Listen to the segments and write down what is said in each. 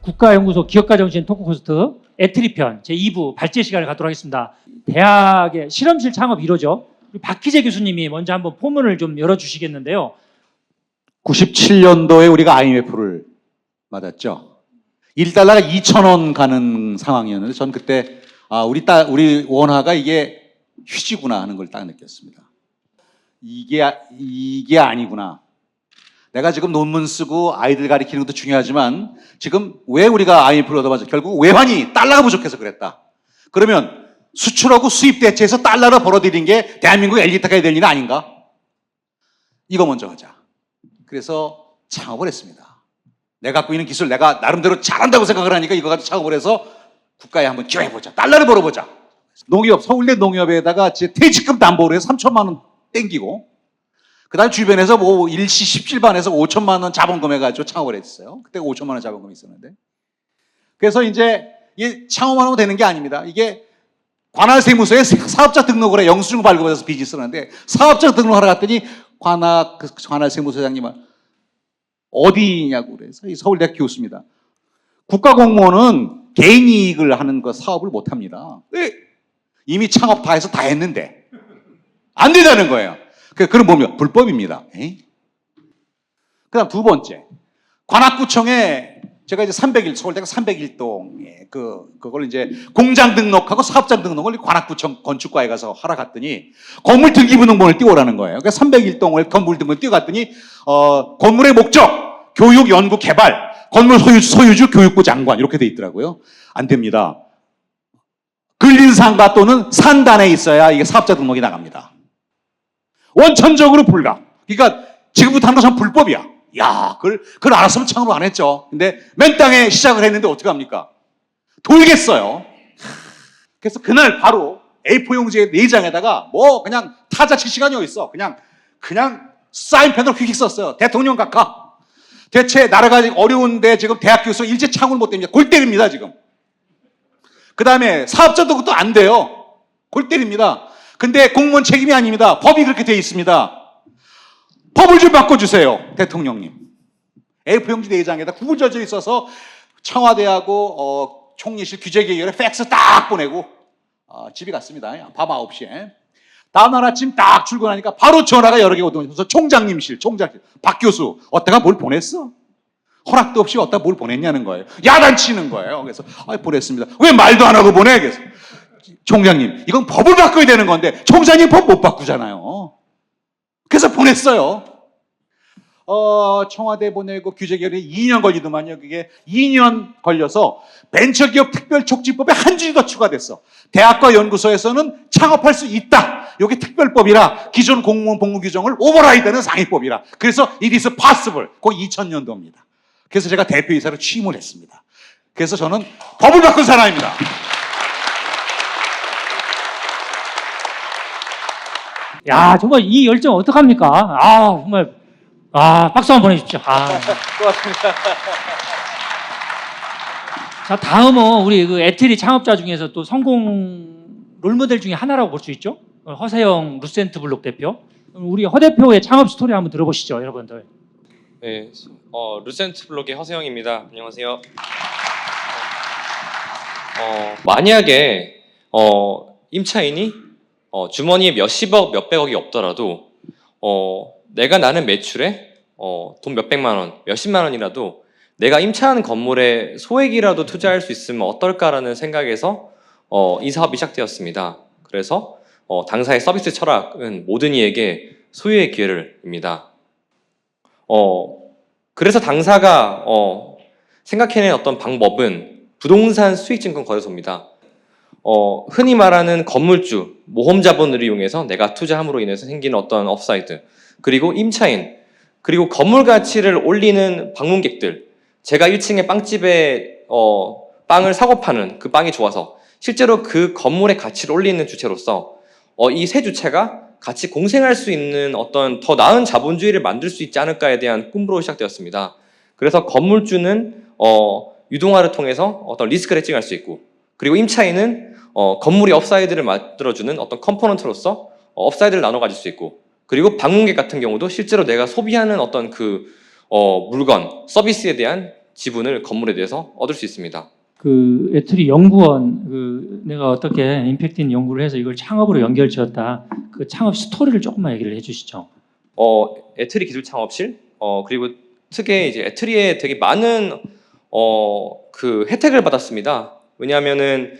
국가연구소 기업가정신 토크코스트 애트리편 제2부 발제 시간을 갖도록 하겠습니다. 대학의 실험실 창업 1호죠. 박희재 교수님이 먼저 한번 포문을 좀 열어주시겠는데요. 97년도에 우리가 IMF를 맞았죠. 1달러가 2,000원 가는 상황이었는데 전 그때 우리 원화가 이게 휴지구나 하는 걸 딱 느꼈습니다. 이게 아니구나. 내가 지금 논문 쓰고 아이들 가르치는 것도 중요하지만 지금 왜 우리가 IMF를 얻어맞아? 결국 외환이 달러가 부족해서 그랬다. 그러면 수출하고 수입 대체해서 달러로 벌어들인 게 대한민국 엘리트가 해야 될 일 아닌가? 이거 먼저 하자. 그래서 창업을 했습니다. 내가 갖고 있는 기술 내가 나름대로 잘한다고 생각을 하니까 이거 가지고 창업을 해서 국가에 한번 기여해보자. 달러를 벌어보자. 농협, 서울대 농협에다가 퇴직금 담보로 해서 3천만 원 땡기고 그 다음에 주변에서 뭐 일시 17반에서 5천만 원 자본금 해가지고 창업을 했어요. 그때 5천만 원 자본금이 있었는데. 그래서 이제 이게 창업만 하면 되는 게 아닙니다. 이게 관할세무서에 사업자 등록을 해. 영수증 발급해서 비즈니스를 하는데 사업자 등록하러 갔더니 관할세무서장님은 어디냐고 그래서 이 서울대학 교수입니다. 국가공무원은 개인 이익을 하는 거 사업을 못 합니다. 이미 창업 다 해서 다 했는데 안 된다는 거예요. 그럼 뭡니까? 불법입니다. 그 다음 두 번째. 관악구청에 제가 이제 서울대가 301동에 그걸 이제 공장 등록하고 사업장 등록을 관악구청 건축과에 가서 하러 갔더니 건물 등기부등본을 띄워라는 거예요. 그러니까 301동을 건물 등본을 띄워갔더니 건물의 목적, 교육, 연구, 개발, 건물 소유주, 교육부 장관 이렇게 돼 있더라고요. 안 됩니다. 근린상가 또는 산단에 있어야 이게 사업자 등록이 나갑니다. 원천적으로 불가. 그러니까 지금부터 하는 것은 불법이야. 야, 그걸 알았으면 창업을 안 했죠. 근데 맨 땅에 시작을 했는데 어떻게 합니까? 돌겠어요. 그래서 그날 바로 A4 용지에 4장에다가 뭐 그냥 타자 칠 시간이 어딨어. 그냥 사인펜으로 휙휙 썼어요. 대통령 각하. 대체 나라가 어려운데 지금 대학 교수 일제 창업을 못 됩니다. 골 때립니다, 지금. 그 다음에 사업자도 그것도 안 돼요. 골 때립니다. 근데 공무원 책임이 아닙니다. 법이 그렇게 되어 있습니다. 법을 좀 바꿔주세요, 대통령님. A4 용지 4장에다 구구절절히 써서 청와대하고 총리실 규제개혁에 팩스 딱 보내고 집에 갔습니다. 밤 9시에. 다음날 아침 딱 출근하니까 바로 전화가 여러 개 오더니 총장실. 박 교수, 어디다가 뭘 보냈어? 허락도 없이 어디다 뭘 보냈냐는 거예요. 야단치는 거예요. 그래서 보냈습니다. 왜 말도 안 하고 보내? 그래서 총장님, 이건 법을 바꿔야 되는 건데 총장님 법 못 바꾸잖아요. 그래서 보냈어요. 청와대 보내고 규제개혁이 2년 걸리더만요. 그게 2년 걸려서 벤처기업 특별촉진법에 한 줄이 더 추가됐어. 대학과 연구소에서는 창업할 수 있다. 이게 특별법이라 기존 공무원 복무 규정을 오버라이드하는 상위법이라. 그래서 it is possible. 그 2000년도입니다. 그래서 제가 대표이사로 취임을 했습니다. 그래서 저는 법을 바꾼 사람입니다. 야, 정말 이 열정 어떡합니까? 정말 박수 한번 보내주십시오. 고맙습니다. 자, 다음은 우리 그 애트리 창업자 중에서 또 성공 롤모델 중에 하나라고 볼 수 있죠. 허세영 루센트블록 대표. 우리 허 대표의 창업 스토리 한번 들어보시죠, 여러분들. 네, 루센트블록의 허세영입니다. 안녕하세요. 만약에 임차인이 주머니에 몇십억, 몇백억이 없더라도 내가 나는 매출에 돈 몇백만 원, 몇십만 원이라도 내가 임차하는 건물에 소액이라도 투자할 수 있으면 어떨까라는 생각에서 이 사업이 시작되었습니다. 그래서 당사의 서비스 철학은 모든 이에게 소유의 기회를입니다. 그래서 당사가 생각해낸 어떤 방법은 부동산 수익증권 거래소입니다. 흔히 말하는 건물주, 모험 자본을 이용해서 내가 투자함으로 인해서 생기는 어떤 업사이드, 그리고 임차인, 그리고 건물 가치를 올리는 방문객들, 제가 1층에 빵집에 빵을 사고 파는 그 빵이 좋아서 실제로 그 건물의 가치를 올리는 주체로서 이 세 주체가 같이 공생할 수 있는 어떤 더 나은 자본주의를 만들 수 있지 않을까에 대한 꿈으로 시작되었습니다. 그래서 건물주는 유동화를 통해서 어떤 리스크를 해칭할 수 있고, 그리고 임차인은 건물이 업사이드를 만들어주는 어떤 컴포넌트로서 업사이드를 나눠 가질 수 있고, 그리고 방문객 같은 경우도 실제로 내가 소비하는 어떤 물건, 서비스에 대한 지분을 건물에 대해서 얻을 수 있습니다. 그 애트리 연구원 내가 어떻게 임팩트 연구를 해서 이걸 창업으로 연결지었다. 그 창업 스토리를 조금만 얘기를 해주시죠. 애트리 기술 창업실 그리고 특히 이제 애트리에 되게 많은 그 혜택을 받았습니다. 왜냐하면은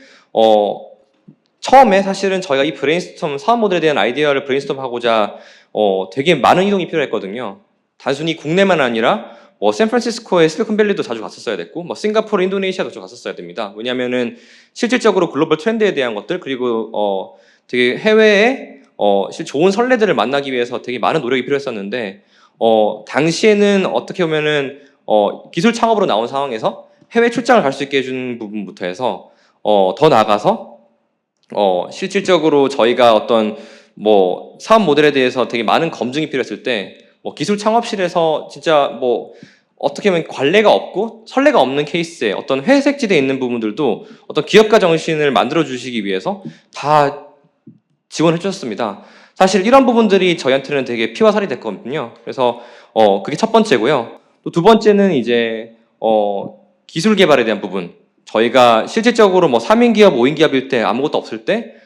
처음에 사실은 저희가 이 브레인스톰 사업 모델에 대한 아이디어를 브레인스톰하고자 되게 많은 이동이 필요했거든요. 단순히 국내만 아니라 뭐 샌프란시스코의 실리콘밸리도 자주 갔었어야 됐고, 뭐 싱가포르, 인도네시아도 자주 갔었어야 됩니다. 왜냐하면은 실질적으로 글로벌 트렌드에 대한 것들 그리고 되게 해외에 좋은 선례들을 만나기 위해서 되게 많은 노력이 필요했었는데 당시에는 어떻게 보면은 기술 창업으로 나온 상황에서 해외 출장을 갈 수 있게 해주는 부분부터 해서 더 나아가서 실질적으로 저희가 어떤 뭐 사업 모델에 대해서 되게 많은 검증이 필요했을 때 뭐 기술 창업실에서 진짜 뭐 어떻게 보면 관례가 없고 선례가 없는 케이스에 어떤 회색지대에 있는 부분들도 어떤 기업가 정신을 만들어 주시기 위해서 다 지원해 주셨습니다. 사실 이런 부분들이 저희한테는 되게 피와 살이 됐거든요. 그래서 그게 첫 번째고요. 또 두 번째는 이제 기술 개발에 대한 부분. 저희가 실질적으로 뭐 3인 기업, 5인 기업일 때 아무것도 없을 때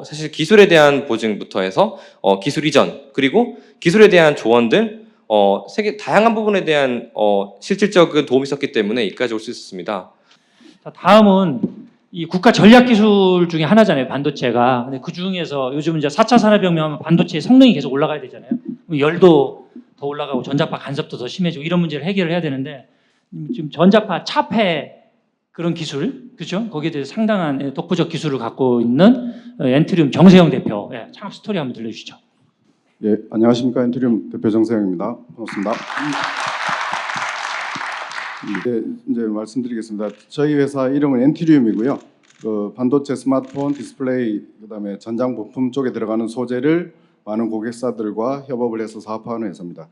사실 기술에 대한 보증부터 해서 기술 이전 그리고 기술에 대한 조언들 세계 다양한 부분에 대한 실질적인 도움이 있었기 때문에 여기까지 올 수 있었습니다. 자, 다음은 이 국가 전략 기술 중에 하나잖아요, 반도체가. 근데 그 중에서 요즘 이제 4차 산업혁명 하면 반도체의 성능이 계속 올라가야 되잖아요. 그럼 열도 더 올라가고 전자파 간섭도 더 심해지고 이런 문제를 해결을 해야 되는데 지금 전자파 차폐 그런 기술, 그렇죠? 거기에 대해서 상당한 독보적 기술을 갖고 있는 엔트리움 정세영 대표 창업 스토리 한번 들려주시죠. 예, 안녕하십니까. 엔트리움 대표 정세영입니다. 반갑습니다. 네, 이제 말씀드리겠습니다. 저희 회사 이름은 엔트리움이고요. 그 반도체, 스마트폰, 디스플레이, 그다음에 전장 부품 쪽에 들어가는 소재를 많은 고객사들과 협업을 해서 사업하는 회사입니다.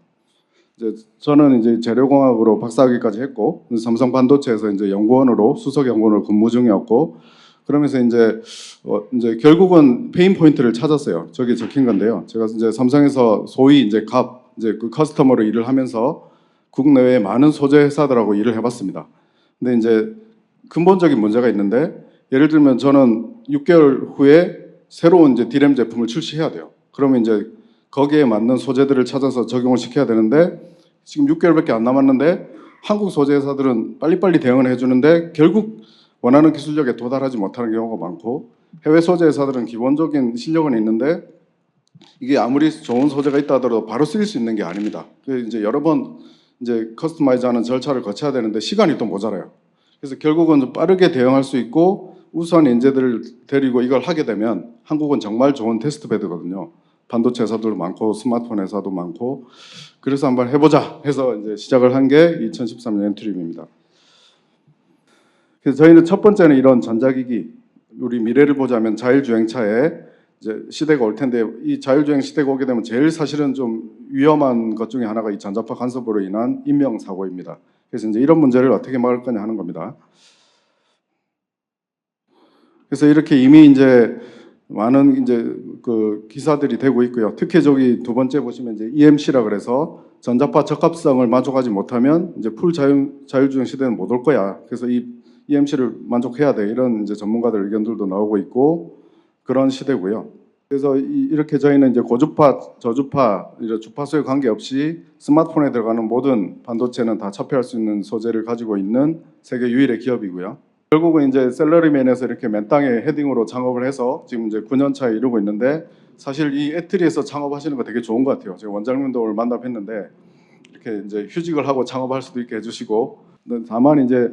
저는 이제 재료공학으로 박사학위까지 했고 삼성 반도체에서 이제 연구원으로 수석 연구원으로 근무 중이었고 그러면서 이제 결국은 페인 포인트를 찾았어요. 저기 적힌 건데요. 제가 이제 삼성에서 소위 이제 그 커스터머로 일을 하면서 국내외 많은 소재 회사들하고 일을 해봤습니다. 근데 이제 근본적인 문제가 있는데 예를 들면 저는 6개월 후에 새로운 이제 디램 제품을 출시해야 돼요. 그러면 이제 거기에 맞는 소재들을 찾아서 적용을 시켜야 되는데 지금 6개월밖에 안 남았는데 한국 소재 회사들은 빨리빨리 대응을 해주는데 결국 원하는 기술력에 도달하지 못하는 경우가 많고 해외 소재 회사들은 기본적인 실력은 있는데 이게 아무리 좋은 소재가 있다 하더라도 바로 쓰일 수 있는 게 아닙니다. 그래서 이제 여러 번 이제 커스터마이즈하는 절차를 거쳐야 되는데 시간이 또 모자라요. 그래서 결국은 좀 빠르게 대응할 수 있고 우수한 인재들을 데리고 이걸 하게 되면 한국은 정말 좋은 테스트 베드거든요. 반도체 회사도 많고 스마트폰 회사도 많고 그래서 한번 해보자 해서 이제 시작을 한 게 2013년 엔트리움입니다. 그래서 저희는 첫 번째는 이런 전자기기 우리 미래를 보자면 자율주행차에 이제 시대가 올 텐데 이 자율주행 시대가 오게 되면 제일 사실은 좀 위험한 것 중에 하나가 이 전자파 간섭으로 인한 인명사고입니다. 그래서 이제 이런 문제를 어떻게 막을 거냐 하는 겁니다. 그래서 이렇게 이미 이제 많은 이제 그 기사들이 되고 있고요. 특히 저기 두 번째 보시면 이제 EMC라 그래서 전자파 적합성을 만족하지 못하면 이제 풀 자율주행 시대는 못 올 거야. 그래서 이 EMC를 만족해야 돼. 이런 이제 전문가들 의견들도 나오고 있고 그런 시대고요. 그래서 이렇게 저희는 이제 고주파, 저주파, 이런 주파수에 관계없이 스마트폰에 들어가는 모든 반도체는 다 차폐할 수 있는 소재를 가지고 있는 세계 유일의 기업이고요. 결국은 이제 셀러리맨에서 이렇게 맨 땅에 헤딩으로 창업을 해서 지금 이제 9년 차에 이루고 있는데 사실 이 애트리에서 창업하시는 거 되게 좋은 것 같아요. 제가 원장님도 오늘 만나뵀는데 이렇게 이제 휴직을 하고 창업할 수도 있게 해주시고 다만 이제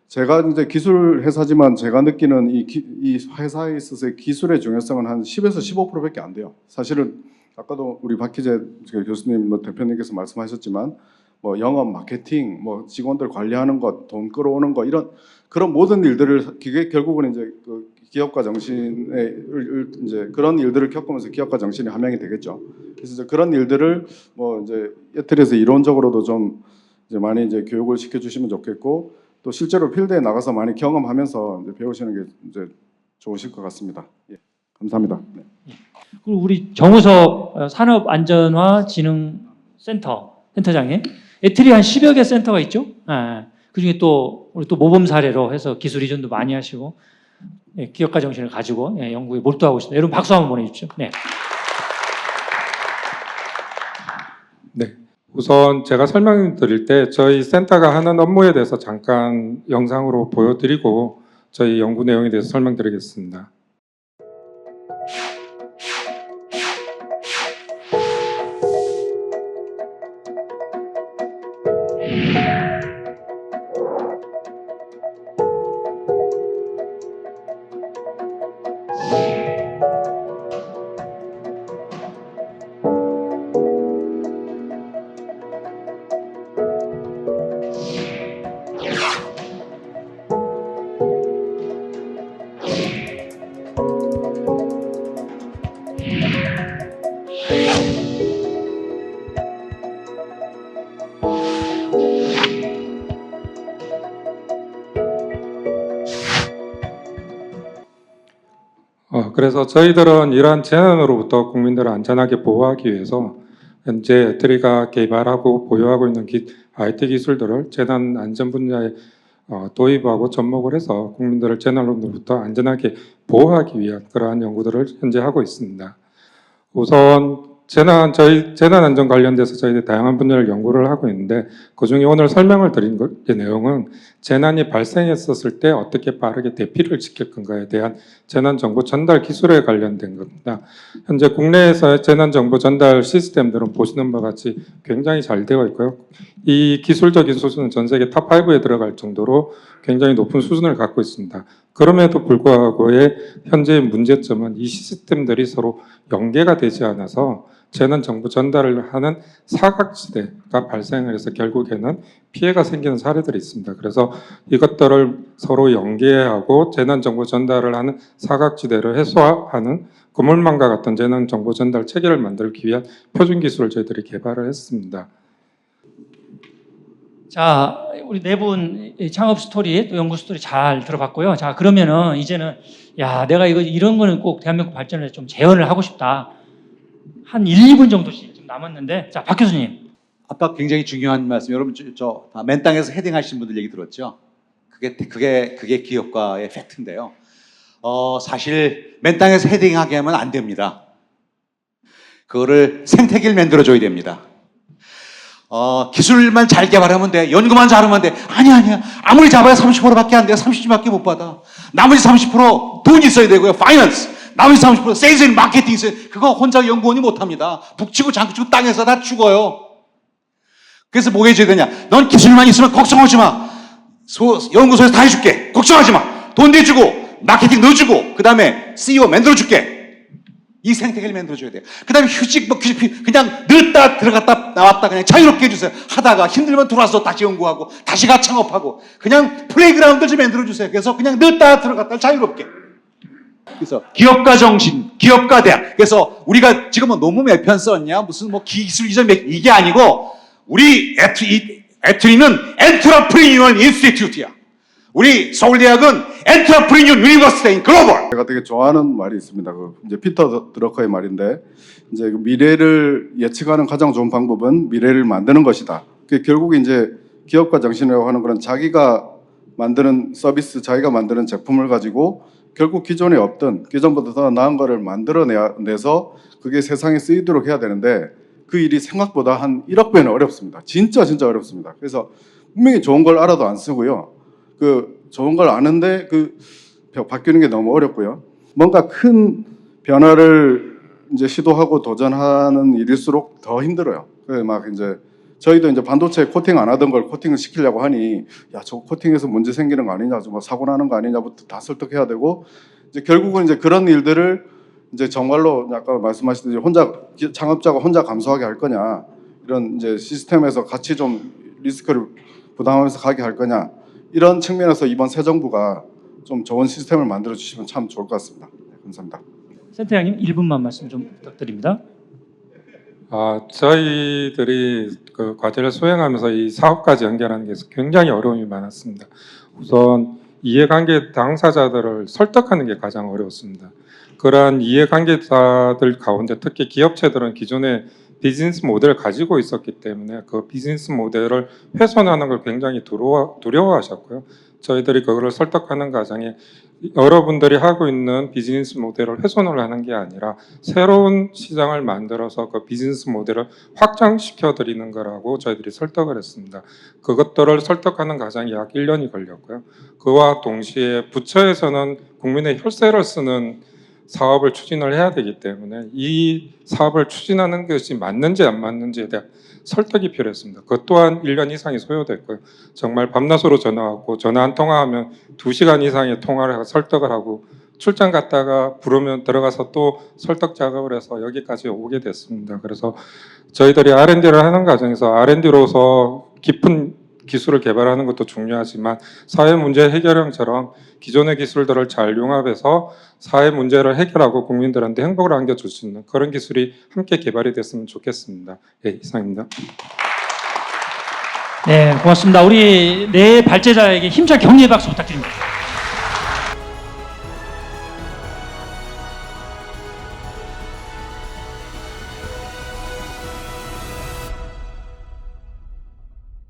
제가 이제 기술 회사지만 제가 느끼는 이 회사에 있어서의 기술의 중요성은 한 10에서 15%밖에 안 돼요. 사실은 아까도 우리 박희재 교수님, 대표님께서 말씀하셨지만 뭐 영업, 마케팅, 뭐 직원들 관리하는 것, 돈 끌어오는 것 이런 그런 모든 일들을 결국은 이제 그 기업가 정신에 이제 그런 일들을 겪으면서 기업가 정신이 함양이 되겠죠. 그래서 이제 그런 일들을 뭐 이제 애틀에서 이론적으로도 좀 이제 많이 이제 교육을 시켜주시면 좋겠고 또 실제로 필드에 나가서 많이 경험하면서 이제 배우시는 게 이제 좋으실 것 같습니다. 예, 감사합니다. 네. 그리고 우리 정우석 산업안전화 진흥센터 센터장님, 애틀이 한 10여 개 센터가 있죠. 그중에 또 우리 또 모범 사례로 해서 기술 이전도 많이 하시고 예, 기업가 정신을 가지고 예, 연구에 몰두하고 있습니다. 여러분 박수 한번 보내주십시오. 네. 네. 우선 제가 설명드릴 때 저희 센터가 하는 업무에 대해서 잠깐 영상으로 보여드리고 저희 연구 내용에 대해서 설명드리겠습니다. 그래서 저희들은 이러한 재난으로부터 국민들을 안전하게 보호하기 위해서 현재 애트리가 개발하고 보유하고 있는 IT 기술들을 재난 안전 분야에 도입하고 접목을 해서 국민들을 재난으로부터 안전하게 보호하기 위한 그러한 연구들을 현재 하고 있습니다. 우선 저희 재난 안전 관련돼서 저희들이 다양한 분야를 연구를 하고 있는데 그중에 오늘 설명을 드린 내용은 재난이 발생했었을 때 어떻게 빠르게 대피를 시킬 건가에 대한 재난 정보 전달 기술에 관련된 겁니다. 현재 국내에서의 재난 정보 전달 시스템들은 보시는 바와 같이 굉장히 잘 되어 있고요. 이 기술적인 수준은 전 세계 탑5에 들어갈 정도로 굉장히 높은 수준을 갖고 있습니다. 그럼에도 불구하고의 현재의 문제점은 이 시스템들이 서로 연계가 되지 않아서 재난 정보 전달을 하는 사각지대가 발생을 해서 결국에는 피해가 생기는 사례들이 있습니다. 그래서 이것들을 서로 연계하고 재난 정보 전달을 하는 사각지대를 해소하는 그물망과 같은 재난 정보 전달 체계를 만들기 위한 표준 기술을 저희들이 개발을 했습니다. 자, 우리 네 분 창업 스토리, 또 연구 스토리 잘 들어봤고요. 자, 그러면은 이제는 야, 내가 이런 거는 꼭 대한민국 발전에 좀 재현을 하고 싶다. 한 1, 2분 정도씩 지금 남았는데, 자, 박 교수님. 아까 굉장히 중요한 말씀. 여러분 맨 땅에서 헤딩하신 분들 얘기 들었죠? 그게 기업가의 팩트인데요. 사실 맨 땅에서 헤딩하게 하면 안 됩니다. 그거를 생태계를 만들어줘야 됩니다. 기술만 잘 개발하면 돼. 연구만 잘하면 돼. 아니야. 아무리 잡아야 30%밖에 안 돼요. 30%밖에 못 받아. 나머지 30% 돈이 있어야 되고요. 파이낸스. 나머지 30% 세일즈 앤 마케팅 있어요. 그거 혼자 연구원이 못합니다. 북치고 장구치고 땅에서 다 죽어요. 그래서 뭐 해줘야 되냐. 넌 기술만 있으면 걱정하지 마. 연구소에서 다 해줄게. 걱정하지 마. 돈 내주고 마케팅 넣어주고 그 다음에 CEO 만들어줄게. 이 생태계를 만들어줘야 돼요. 그 다음에 휴직, 그냥 넣었다 들어갔다 나왔다 그냥 자유롭게 해주세요. 하다가 힘들면 들어와서 다시 연구하고 다시 가 창업하고 그냥 플레이그라운드 좀 만들어주세요. 그래서 그냥 넣었다 들어갔다 자유롭게. 그래서 기업가 정신, 기업가 대학. 그래서 우리가 지금은 논문 몇 편 썼냐? 무슨 뭐 기술 이전 이게 아니고 우리 애트리는 엔트러프리니얼 인스티튜트야. 우리 서울대학은 엔트러프리니얼 유니버시티인 글로벌. 제가 되게 좋아하는 말이 있습니다. 이제 피터 드러커의 말인데 이제 미래를 예측하는 가장 좋은 방법은 미래를 만드는 것이다. 결국 이제 기업가 정신이라고 하는 그런 자기가 만드는 서비스, 자기가 만드는 제품을 가지고 결국 기존에 없던 기존보다 더 나은 거를 만들어내서 그게 세상에 쓰이도록 해야 되는데 그 일이 생각보다 한 1억 배는 어렵습니다. 진짜 어렵습니다. 그래서 분명히 좋은 걸 알아도 안 쓰고요. 좋은 걸 아는데 바뀌는 게 너무 어렵고요. 뭔가 큰 변화를 이제 시도하고 도전하는 일일수록 더 힘들어요. 그래서 막 이제 저희도 이제 반도체 코팅 안 하던 걸 코팅을 시키려고 하니 야, 저거 코팅해서 문제 생기는 거 아니냐, 뭐 사고 나는 거 아니냐부터 다 설득해야 되고 이제 결국은 이제 그런 일들을 이제 정말로 아까 말씀하셨듯이 창업자가 혼자 감수하게 할 거냐, 이런 이제 시스템에서 같이 좀 리스크를 부담하면서 가게 할 거냐, 이런 측면에서 이번 새 정부가 좀 좋은 시스템을 만들어 주시면 참 좋을 것 같습니다. 네, 감사합니다. 센터장님 1분만 말씀 좀 부탁드립니다. 저희들이 그 과제를 수행하면서 이 사업까지 연결하는 게 굉장히 어려움이 많았습니다. 우선 이해관계 당사자들을 설득하는 게 가장 어려웠습니다. 그러한 이해관계자들 가운데 특히 기업체들은 기존에 비즈니스 모델을 가지고 있었기 때문에 그 비즈니스 모델을 훼손하는 걸 굉장히 두려워하셨고요. 저희들이 그거를 설득하는 과정에 여러분들이 하고 있는 비즈니스 모델을 훼손을 하는 게 아니라 새로운 시장을 만들어서 그 비즈니스 모델을 확장시켜 드리는 거라고 저희들이 설득을 했습니다. 그것들을 설득하는 과정이 약 1년이 걸렸고요. 그와 동시에 부처에서는 국민의 혈세를 쓰는 사업을 추진을 해야 되기 때문에 이 사업을 추진하는 것이 맞는지 안 맞는지에 대한 설득이 필요했습니다. 그것 또한 1년 이상이 소요됐고요. 정말 밤낮으로 전화하고 전화 한 통화하면 2시간 이상의 통화를 해서 설득을 하고 출장 갔다가 부르면 들어가서 또 설득 작업을 해서 여기까지 오게 됐습니다. 그래서 저희들이 R&D를 하는 과정에서 R&D로서 깊은 기술을 개발하는 것도 중요하지만 사회 문제 해결형처럼 기존의 기술들을 잘 융합해서 사회 문제를 해결하고 국민들한테 행복을 안겨줄 수 있는 그런 기술이 함께 개발이 됐으면 좋겠습니다. 예, 이상입니다. 네, 고맙습니다. 우리 네 발제자에게 힘찬 격려의 박수 부탁드립니다.